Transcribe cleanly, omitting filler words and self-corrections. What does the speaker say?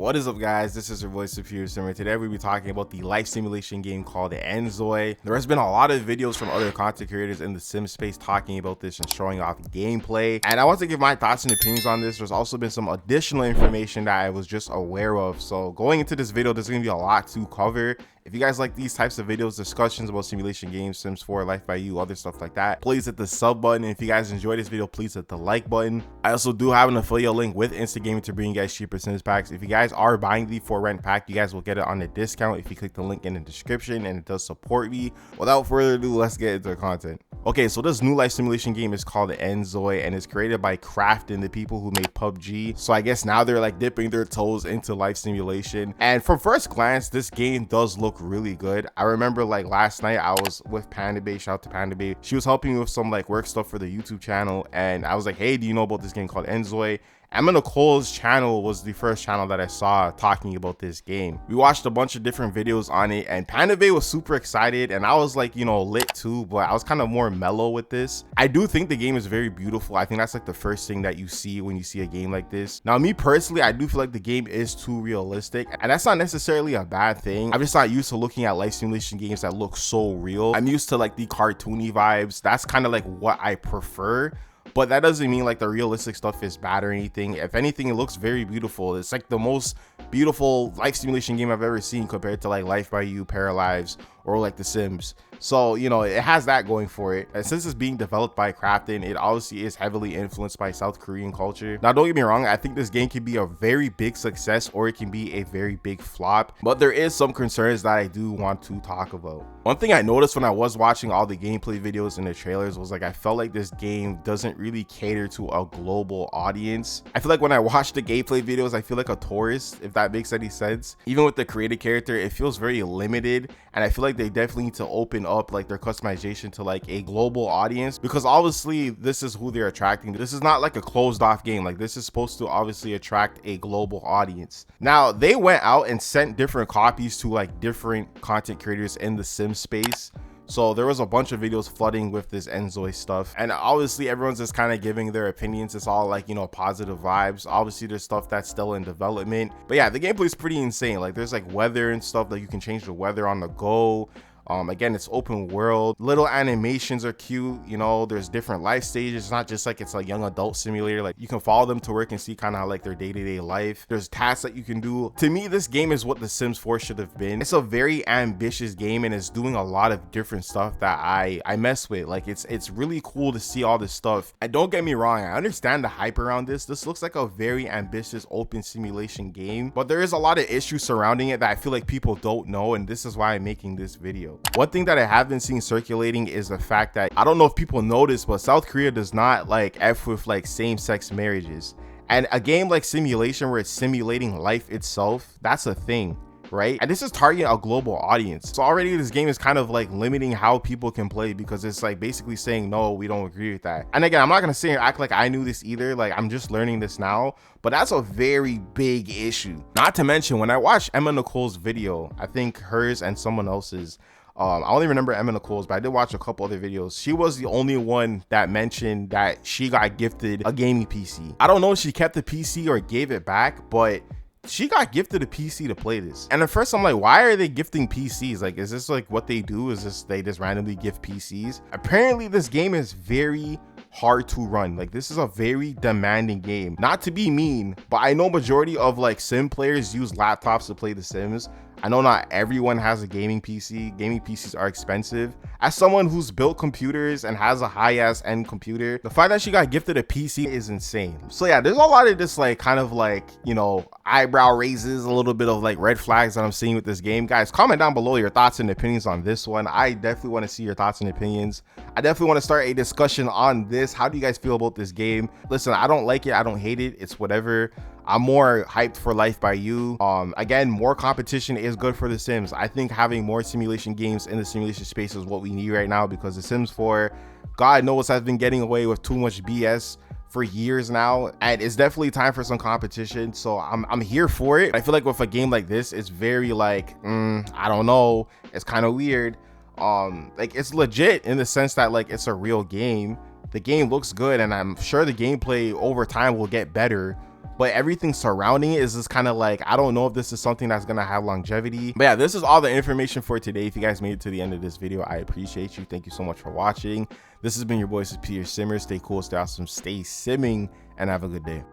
What is up, guys? This is your voice Superior Simmer. Today we'll be talking about the life simulation game called inZOI. There has been a lot of videos from other content creators in the sim space talking about this and showing off gameplay, and I want to give my thoughts and opinions on this. There's also been some additional information that I was just aware of, so going into this video there's going to be a lot to cover. If you guys like these types of videos, discussions about simulation games, Sims 4, Life by You, other stuff like that, please hit the sub button. And if you guys enjoyed this video, please hit the like button. I also do have an affiliate link with Instagaming to bring you guys cheaper Sims packs. If you guys are buying the for rent pack, you guys will get it on a discount if you click the link in the description, and it does support me. Without further ado, let's get into the content. Okay, so this new life simulation game is called inZOI, and it's created by Crafton, the people who made PUBG. So I guess now they're like dipping their toes into life simulation. And from first glance, this game does look really good. I remember like last night I was with Panda Bay, shout out to Panda Bay. She was helping me with some like work stuff for the YouTube channel, and I was like, hey, do you know about this game called inZOI? Emma Nicole's channel was the first channel that I saw talking about this game. We watched a bunch of different videos on it, and Panda Bay was super excited, and I was like, you know, lit too, but I was kind of more mellow with this. I do think the game is very beautiful. I think that's like the first thing that you see when you see a game like this. Now, me personally, I do feel like the game is too realistic, and that's not necessarily a bad thing. I'm just not used to looking at life simulation games that look so real. I'm used to like the cartoony vibes. That's kind of like what I prefer. But that doesn't mean like the realistic stuff is bad or anything. If anything, it looks very beautiful. It's like the most beautiful life simulation game I've ever seen compared to like Life by You, Paralives, or like The Sims. So, you know, it has that going for it. And since it's being developed by Crafton, it obviously is heavily influenced by South Korean culture. Now, don't get me wrong, I think this game can be a very big success or it can be a very big flop, but there is some concerns that I do want to talk about. One thing I noticed when I was watching all the gameplay videos and the trailers was like, I felt like this game doesn't really cater to a global audience. I feel like when I watch the gameplay videos, I feel like a tourist, if that makes any sense. Even with the created character, it feels very limited, and I feel like they definitely need to open up like their customization to like a global audience, because obviously this is who they're attracting. This is not like a closed off game. Like, this is supposed to obviously attract a global audience. Now, they went out and sent different copies to like different content creators in the sim space. So there was a bunch of videos flooding with this inZOI stuff, and obviously everyone's just kind of giving their opinions. It's all like, you know, positive vibes. Obviously there's stuff that's still in development, but yeah, the gameplay is pretty insane. Like, there's like weather and stuff that you can change the weather on the go. Again, it's open world, little animations are cute, you know, there's different life stages. It's not just like it's a young adult simulator. Like, you can follow them to work and see kind of how like their day-to-day life. There's tasks that you can do. To me, this game is what The Sims 4 should have been. It's a very ambitious game, and it's doing a lot of different stuff that I mess with. Like, it's really cool to see all this stuff. And don't get me wrong, I understand the hype around this. This looks like a very ambitious open simulation game, but there is a lot of issues surrounding it that I feel like people don't know, and this is why I'm making this video. One thing that I have been seeing circulating is the fact that, I don't know if people notice, but South Korea does not like F with like same-sex marriages. And a game like simulation where it's simulating life itself, that's a thing, right? And this is targeting a global audience. So already this game is kind of like limiting how people can play, because it's like basically saying, no, we don't agree with that. And again, I'm not gonna sit here and act like I knew this either. Like, I'm just learning this now, but that's a very big issue. Not to mention, when I watched Emma Nicole's video, I think hers and someone else's, I only remember Emma Nicole's, but I did watch a couple other videos. She was the only one that mentioned that she got gifted a gaming PC. I don't know if she kept the PC or gave it back, but she got gifted a PC to play this. And at first I'm like, why are they gifting PCs? Like, is this like what they do? Is this they just randomly gift PCs? Apparently this game is very hard to run. Like, this is a very demanding game. Not to be mean, but I know majority of like sim players use laptops to play The Sims. I know not everyone has a gaming PC. Gaming PCs are expensive. As someone who's built computers and has a high-ass end computer, the fact that she got gifted a PC is insane. So yeah, there's a lot of this like kind of like, you know, eyebrow raises, a little bit of like red flags that I'm seeing with this game. Guys, comment down below your thoughts and opinions on this one. I definitely want to see your thoughts and opinions. I definitely want to start a discussion on this. How do you guys feel about this game? Listen, I don't like it. I don't hate it. It's whatever. I'm more hyped for Life by You. Again, more competition is good for The Sims. I think having more simulation games in the simulation space is what we need right now, because The Sims 4, God knows, has been getting away with too much BS for years now, and it's definitely time for some competition. So I'm here for it. I feel like with a game like this, it's very like, I don't know, it's kind of weird. Like, it's legit in the sense that like it's a real game. The game looks good, and I'm sure the gameplay over time will get better. but everything surrounding it is just kind of like, I don't know if this is something that's gonna have longevity. But yeah, this is all the information for today. If you guys made it to the end of this video, I appreciate you. Thank you so much for watching. This has been your boy Superior Simmer. Stay cool, stay awesome, stay simming, and have a good day.